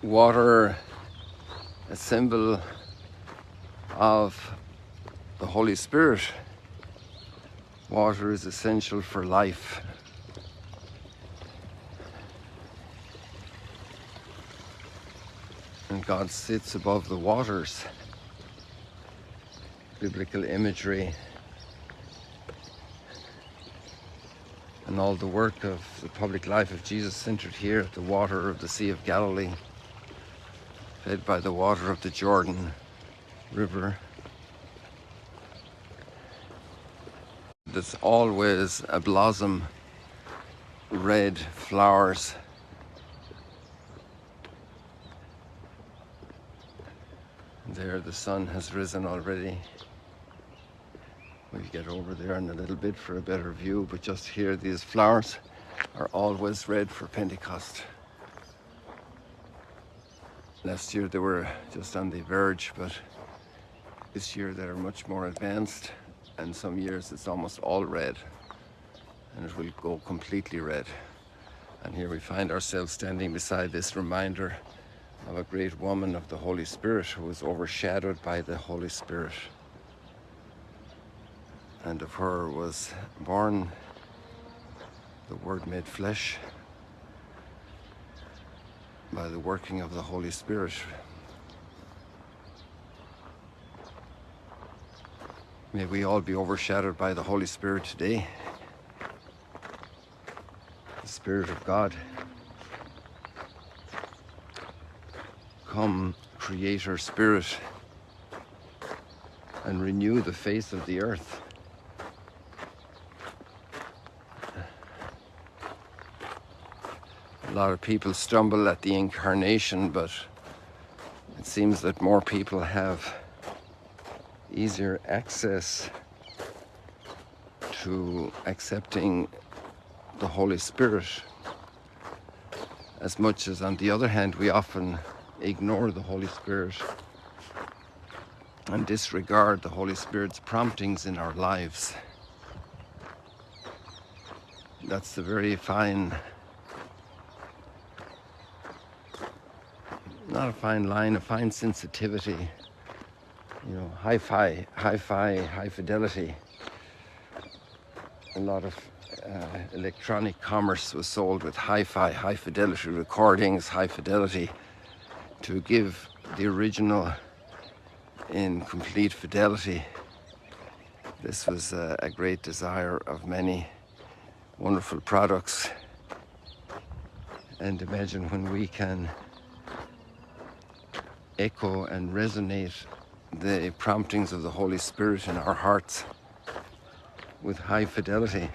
Water, a symbol of the Holy Spirit. Water is essential for life. And God sits above the waters. Biblical imagery and all the work of the public life of Jesus centered here at the water of the Sea of Galilee, fed by the water of the Jordan River. There's always a blossom, red flowers. There the sun has risen already. We'll get over there in a little bit for a better view, but just here these flowers are always red for Pentecost. Last year they were just on the verge, but this year they're much more advanced, and some years it's almost all red, and it will go completely red. And here we find ourselves standing beside this reminder of a great woman of the Holy Spirit who was overshadowed by the Holy Spirit. And of her was born the Word made flesh by the working of the Holy Spirit. May we all be overshadowed by the Holy Spirit today, the Spirit of God. Come, Creator Spirit, and renew the face of the earth. A lot of people stumble at the incarnation, but it seems that more people have easier access to accepting the Holy Spirit, as much as on the other hand we often ignore the Holy Spirit and disregard the Holy Spirit's promptings in our lives. That's the very fine, not a fine line, a fine sensitivity. You know, hi-fi, high fidelity. A lot of electronic commerce was sold with hi-fi, high fidelity recordings, high fidelity, to give the original in complete fidelity. This was a great desire of many wonderful products. And imagine when we can echo and resonate the promptings of the Holy Spirit in our hearts with high fidelity.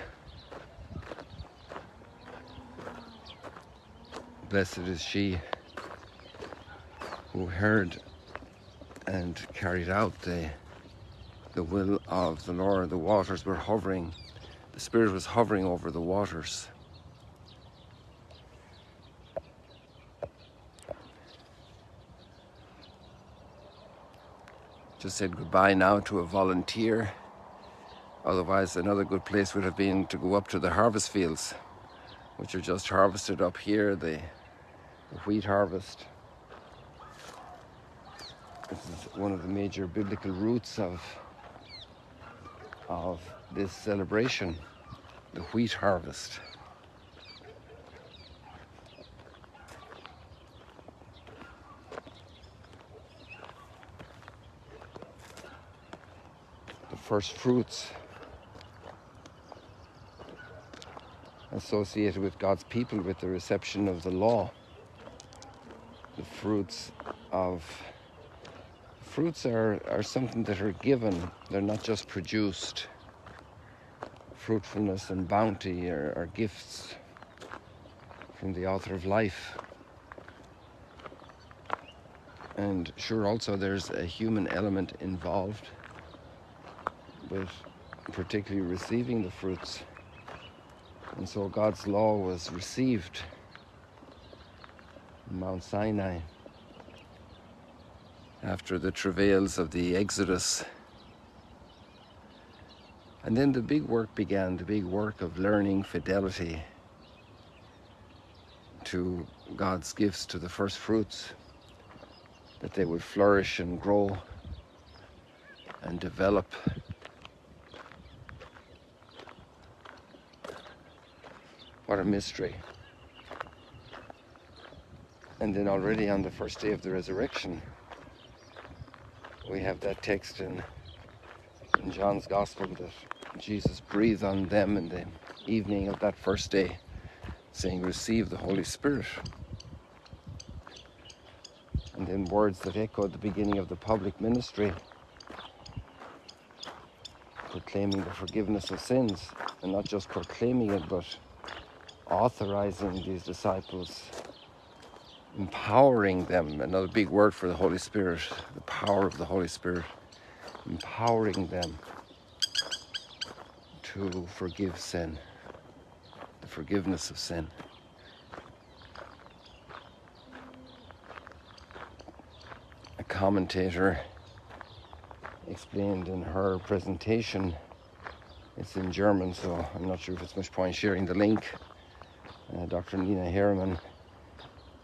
Blessed is she who heard and carried out the will of the Lord. The waters were hovering, the Spirit was hovering over the waters. Just said goodbye now to a volunteer. Otherwise, another good place would have been to go up to the harvest fields, which are just harvested up here, the wheat harvest. This is one of the major biblical roots of this celebration, the wheat harvest. The first fruits associated with God's people, with the reception of the law. The fruits are something that are given, they're not just produced. Fruitfulness and bounty are gifts from the author of life. And sure, also there's a human element involved with particularly receiving the fruits. And so God's law was received in Mount Sinai after the travails of the Exodus. And then the big work began, the big work of learning fidelity to God's gifts, to the first fruits, that they would flourish and grow and develop. What a mystery. And then already on the first day of the resurrection, we have that text in John's Gospel that Jesus breathed on them in the evening of that first day, saying, "Receive the Holy Spirit." And then words that echoed the beginning of the public ministry, proclaiming the forgiveness of sins, and not just proclaiming it, but authorizing these disciples, empowering them. Another big word for the Holy Spirit, the power of the Holy Spirit, empowering them to forgive sin, the forgiveness of sin. A commentator explained in her presentation, it's in German, so I'm not sure if it's much point sharing the link, Dr. Nina Herman,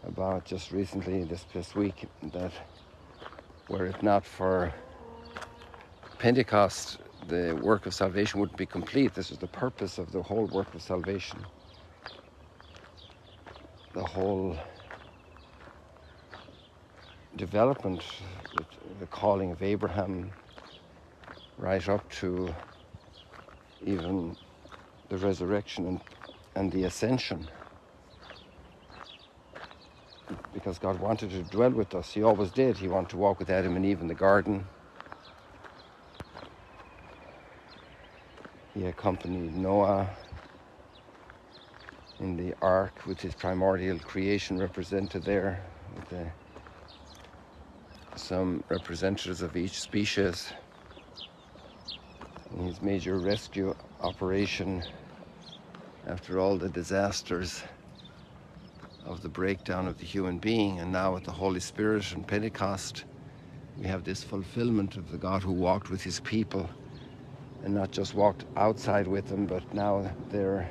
about just recently, this week, that were it not for Pentecost, the work of salvation wouldn't be complete. This is the purpose of the whole work of salvation. The whole development, the calling of Abraham, right up to even the resurrection and the ascension. Because God wanted to dwell with us. He always did. He wanted to walk with Adam and Eve in the garden. He accompanied Noah in the ark with his primordial creation represented there, with some representatives of each species. In his major rescue operation after all the disasters of the breakdown of the human being, and now with the Holy Spirit and Pentecost, we have this fulfillment of the God who walked with his people, and not just walked outside with them, but now their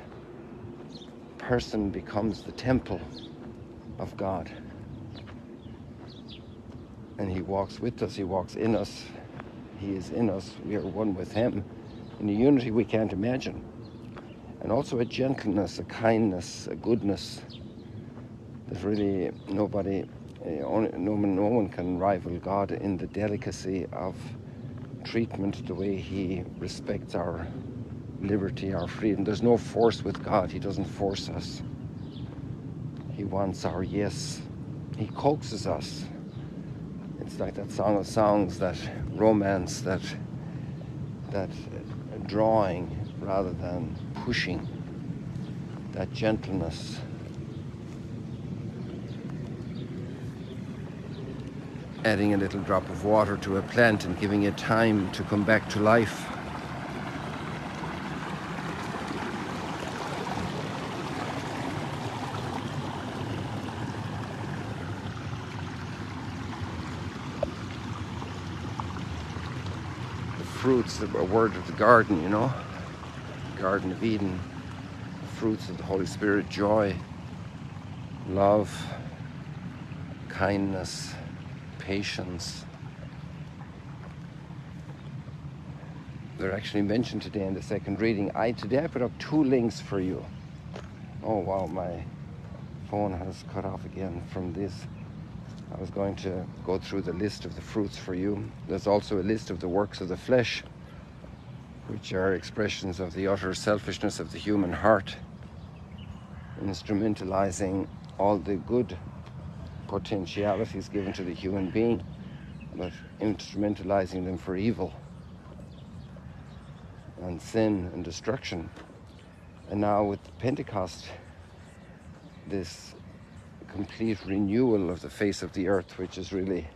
person becomes the temple of God. And he walks with us, he walks in us, he is in us, we are one with him, in a unity we can't imagine. And also a gentleness, a kindness, a goodness that really no one can rival God in the delicacy of treatment, the way he respects our liberty, our freedom. There's no force with God. He doesn't force us. He wants our yes. He coaxes us. It's like that Song of Songs, that romance, that drawing rather than pushing, that gentleness. Adding a little drop of water to a plant and giving it time to come back to life. The fruits, a word of the garden, you know, Garden of Eden, the fruits of the Holy Spirit: joy, love, kindness, patience. They're actually mentioned today in the second reading. Today I put up 2 links for you. Oh wow, my phone has cut off again from this. I was going to go through the list of the fruits for you. There's also a list of the works of the flesh, which are expressions of the utter selfishness of the human heart, instrumentalizing all the good potentialities given to the human being, but instrumentalizing them for evil and sin and destruction. And now with Pentecost, this complete renewal of the face of the earth, which is really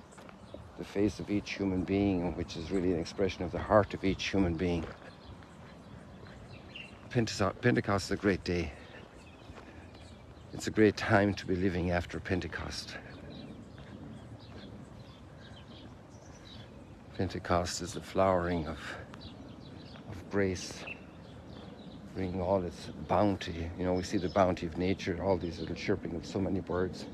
the face of each human being, which is really an expression of the heart of each human being. Pentecost is a great day. It's a great time to be living after Pentecost. Pentecost is the flowering of grace, bringing all its bounty. You know, we see the bounty of nature, all these little chirping of so many birds.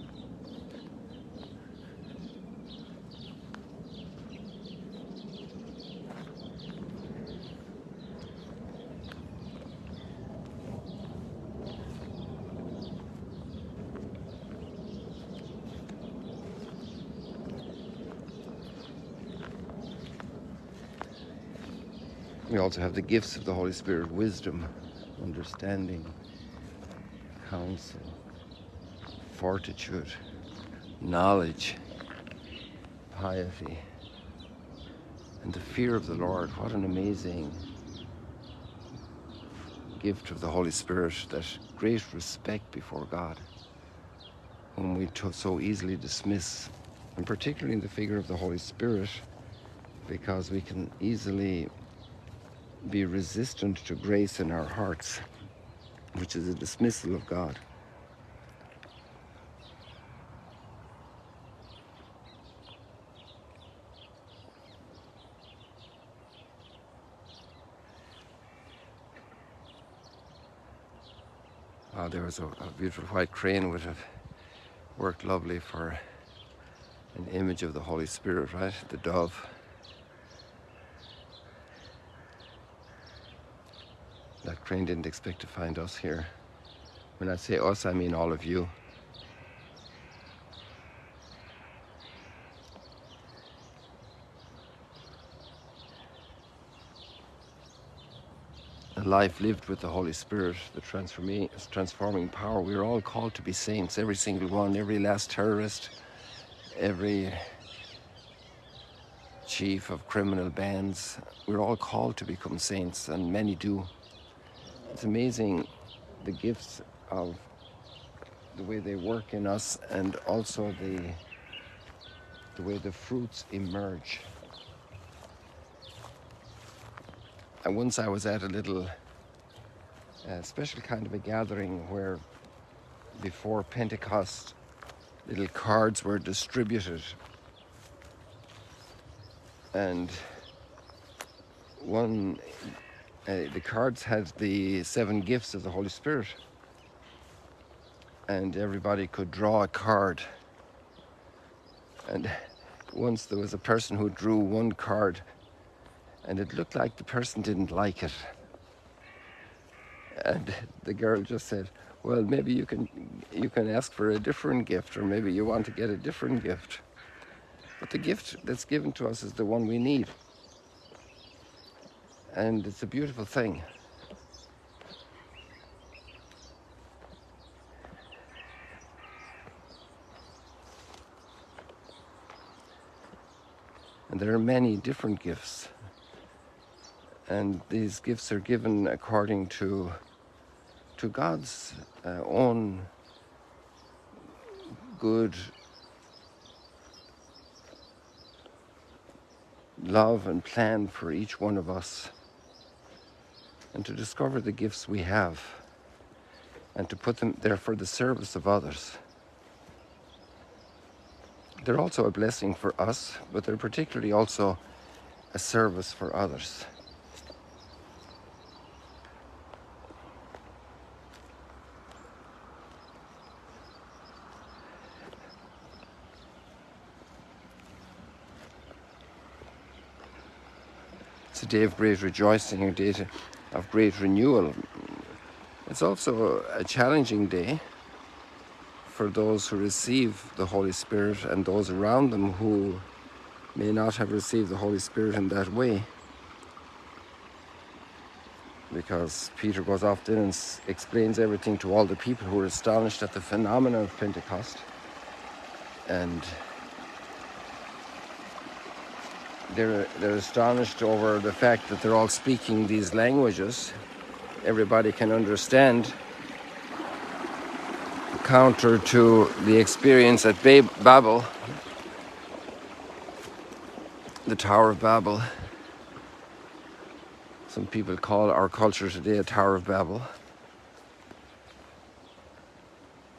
We also have the gifts of the Holy Spirit: wisdom, understanding, counsel, fortitude, knowledge, piety, and the fear of the Lord. What an amazing gift of the Holy Spirit, that great respect before God, whom we so easily dismiss, and particularly in the figure of the Holy Spirit, because we can easily be resistant to grace in our hearts, which is a dismissal of God. There was a beautiful white crane would have worked lovely for an image of the Holy Spirit, right? The dove. That crane didn't expect to find us here. When I say us, I mean all of you. A life lived with the Holy Spirit, the transforming power. We're all called to be saints, every single one, every last terrorist, every chief of criminal bands. We're all called to become saints, and many do. It's amazing the gifts of the way they work in us, and also the way the fruits emerge. And once I was at a little special kind of a gathering where before Pentecost little cards were distributed, and the cards had the 7 gifts of the Holy Spirit, and everybody could draw a card. And once there was a person who drew one card, and it looked like the person didn't like it, and the girl just said, well, maybe you can ask for a different gift, or maybe you want to get a different gift. But the gift that's given to us is the one we need. And it's a beautiful thing. And there are many different gifts. And these gifts are given according to God's own good love and plan for each one of us, and to discover the gifts we have and to put them there for the service of others. They're also a blessing for us, but they're particularly also a service for others. It's a day of great rejoicing, a day of great renewal. It's also a challenging day for those who receive the Holy Spirit and those around them who may not have received the Holy Spirit in that way. Because Peter goes off then and explains everything to all the people who are astonished at the phenomenon of Pentecost. And they're astonished over the fact that they're all speaking these languages everybody can understand, counter to the experience at Babel, the Tower of Babel. Some people call our culture today a Tower of Babel.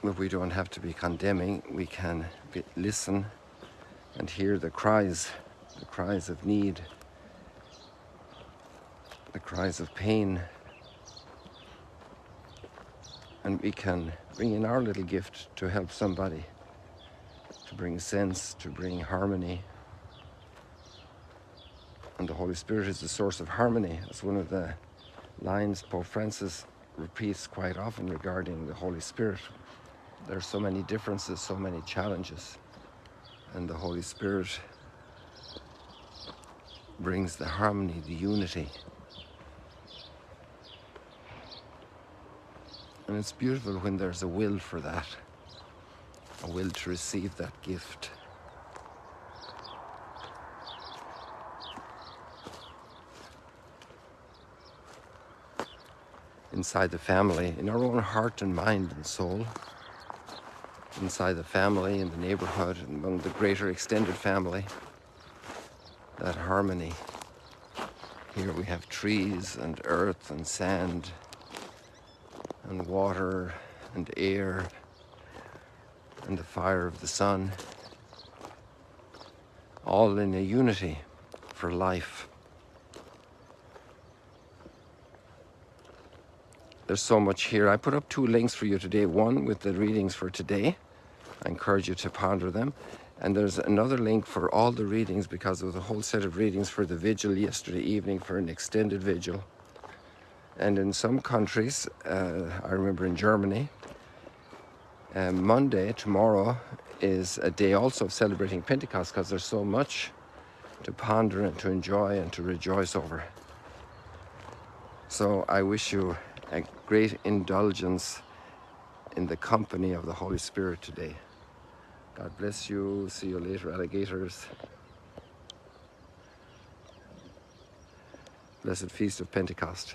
But we don't have to be condemning. We can listen and hear the cries of need, the cries of pain, and we can bring in our little gift to help somebody, to bring sense, to bring harmony. And the Holy Spirit is the source of harmony. That's one of the lines Pope Francis repeats quite often regarding the Holy Spirit. There are so many differences, so many challenges, and the Holy Spirit brings the harmony, the unity. And it's beautiful when there's a will for that, a will to receive that gift. Inside the family, in our own heart and mind and soul, inside the family, in the neighborhood, among the greater extended family, that harmony. Here we have trees and earth and sand and water and air and the fire of the sun, all in a unity for life. There's so much here. I put up 2 links for you today. One with the readings for today. I encourage you to ponder them. And there's another link for all the readings, because there was a whole set of readings for the vigil yesterday evening, for an extended vigil. And in some countries, I remember in Germany, Monday, tomorrow, is a day also of celebrating Pentecost, because there's so much to ponder and to enjoy and to rejoice over. So I wish you a great indulgence in the company of the Holy Spirit today. God bless you. See you later, alligators. Blessed Feast of Pentecost.